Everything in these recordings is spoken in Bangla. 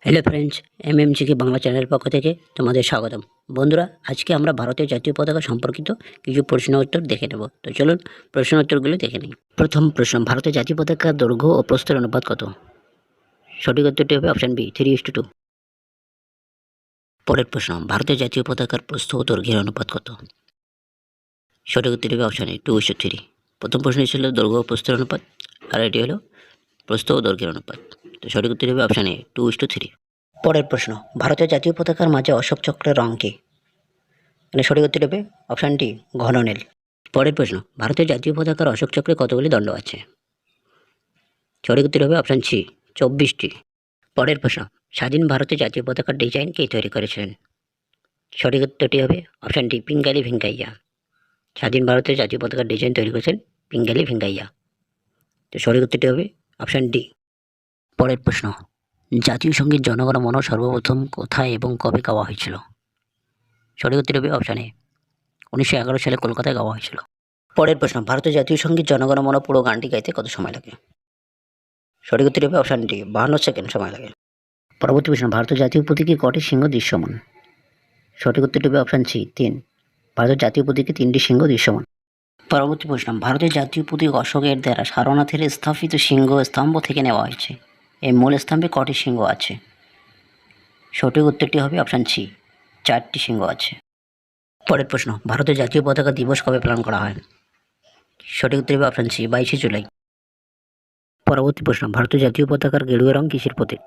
হ্যালো ফ্রেন্ডস, এমএমজিকে বাংলা চ্যানেলের পক্ষ থেকে তোমাদের স্বাগতম। বন্ধুরা, আজকে আমরা ভারতের জাতীয় পতাকা সম্পর্কিত কিছু প্রশ্ন উত্তর দেখে নেব। তো চলুন প্রশ্ন উত্তরগুলো দেখে নিই। প্রথম প্রশ্ন, ভারতের জাতীয় পতাকার দৈর্ঘ্য ও প্রস্থের অনুপাত কত? সঠিক উত্তরটি হবে অপশন বি, 3:2। পরের প্রশ্ন, ভারতের জাতীয় পতাকার প্রস্থ ও দৈর্ঘ্যের অনুপাত কত? সঠিক উত্তরটি হবে অপশন এ, 2:3। প্রথম প্রশ্নটি ছিল দৈর্ঘ্য ও প্রস্থের অনুপাত, আর এটি হলো প্রস্থ ও দৈর্ঘ্যের অনুপাত। তো সঠিক উত্তরটি হবে অপশন এ, 2:3। পরের প্রশ্ন, ভারতের জাতীয় পতাকার মাঝে অশোক চক্রের রং কি? এখানে সঠিক উত্তর হবে অপশন ডি, ঘন নীল। পরের প্রশ্ন, ভারতের জাতীয় পতাকার অশোক চক্রে কতগুলি দণ্ড আছে? সঠিক উত্তর হবে অপশন সি, 24টি। পরের প্রশ্ন, স্বাধীন ভারতের জাতীয় পতাকার ডিজাইন কে তৈরি করেছিলেন? সঠিক উত্তরটি হবে অপশন ডি, পিঙ্গালি ভেঙ্কাইয়া। স্বাধীন ভারতের জাতীয় পতাকার ডিজাইন তৈরি করেছেন পিঙ্গালি ভেঙ্কাইয়া। তো সঠিক উত্তরটি হবে অপশন ডি। পরের প্রশ্ন, জাতীয় সঙ্গীত জনগণ মন সর্বপ্রথম কোথায় এবং কবে গাওয়া হয়েছিল? সঠিক উত্তর হবে অপশন এ, 1911 সালে কলকাতায় গাওয়া হয়েছিল। পরের প্রশ্ন, ভারতের জাতীয় সঙ্গীত জনগণ মন পুরো গানটি গাইতে কত সময় লাগে? সঠিক উত্তর হবে অপশন ডি, 52 সেকেন্ড সময় লাগে। পরবর্তী প্রশ্ন, ভারতের জাতীয় প্রতীকে কটি সিংহ দৃশ্যমান? সঠিক উত্তরটি হবে অপশন সি, 3। ভারতের জাতীয় প্রতীকে 3টি সিংহ দৃশ্যমান। পরবর্তী প্রশ্ন, ভারতের জাতীয় প্রতীক অশোকের দ্বারা সারনাথের স্থাপিত সিংহ স্তম্ভ থেকে নেওয়া হয়েছে। এই মূল স্তম্ভে কটি সিংহ আছে? সঠিক উত্তরটি হবে অপশন সি, 4টি সিংহ আছে। পরের প্রশ্ন, ভারতের জাতীয় পতাকা দিবস কবে পালন করা হয়? সঠিক উত্তর হবে অপশন সি, 22শে জুলাই। পরবর্তী প্রশ্ন, ভারতের জাতীয় পতাকার গেরুয়া রং কিসের প্রতীক?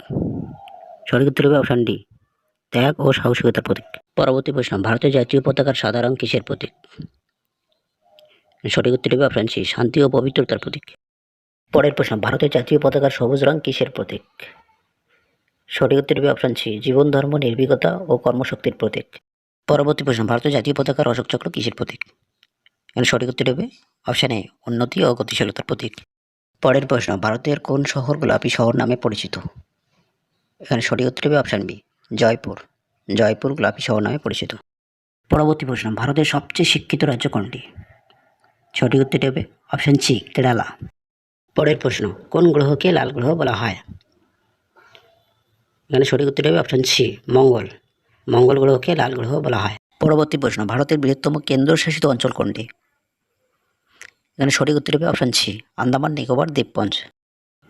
সঠিক উত্তর হবে অপশন ডি, ত্যাগ ও সাহসিকতার প্রতীক। পরবর্তী প্রশ্ন, ভারতের জাতীয় পতাকার সাদা রং কিসের প্রতীক? সঠিক উত্তর হবে অপশন সি, শান্তি ও পবিত্রতার প্রতীক। পরের প্রশ্ন, ভারতের জাতীয় পতাকার সবুজ রং কিসের প্রতীক? সঠিক উত্তর হবে অপশন সি, জীবন, ধর্ম, নির্ভীকতা ও কর্মশক্তির প্রতীক। পরবর্তী প্রশ্ন, ভারতের জাতীয় পতাকার অশোক চক্র কিসের প্রতীক? এখানে সঠিক উত্তর হবে অপশন এ, উন্নতি ও গতিশীলতার প্রতীক। পরের প্রশ্ন, ভারতের কোন শহর গোলাপী শহর নামে পরিচিত? এখানে সঠিক উত্তর হবে অপশন বি, জয়পুর। জয়পুর গোলাপী শহর নামে পরিচিত। পরবর্তী প্রশ্ন, ভারতের সবচেয়ে শিক্ষিত রাজ্য কোনটি? সঠিক উত্তরটি হবে অপশন সি, কেরালা। পরের প্রশ্ন, কোন গ্রহকে লাল গ্রহ বলা হয়? এখানে সঠিক উত্তরটি হবে অপশন সি, মঙ্গল। মঙ্গল গ্রহকে লাল গ্রহ বলা হয়। পরবর্তী প্রশ্ন, ভারতের বৃহত্তম কেন্দ্রশাসিত অঞ্চল কোনটি? এখানে সঠিক উত্তর হবে অপশন সি, আন্দামান নিকোবর দ্বীপপুঞ্জ।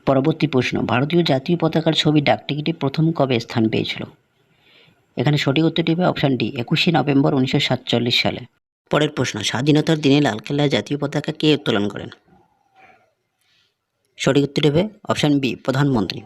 পরবর্তী প্রশ্ন, ভারতীয় জাতীয় পতাকার ছবি ডাকটিকিটে প্রথম কবে স্থান পেয়েছিল? এখানে সঠিক উত্তরটি হবে অপশন ডি, 21শে নভেম্বর 1947 সালে। পরের প্রশ্ন, স্বাধীনতার দিনে লালকেল্লায় জাতীয় পতাকা কে উত্তোলন করেন? সঠিক উত্তরটি হবে অপশন বি, প্রধানমন্ত্রী।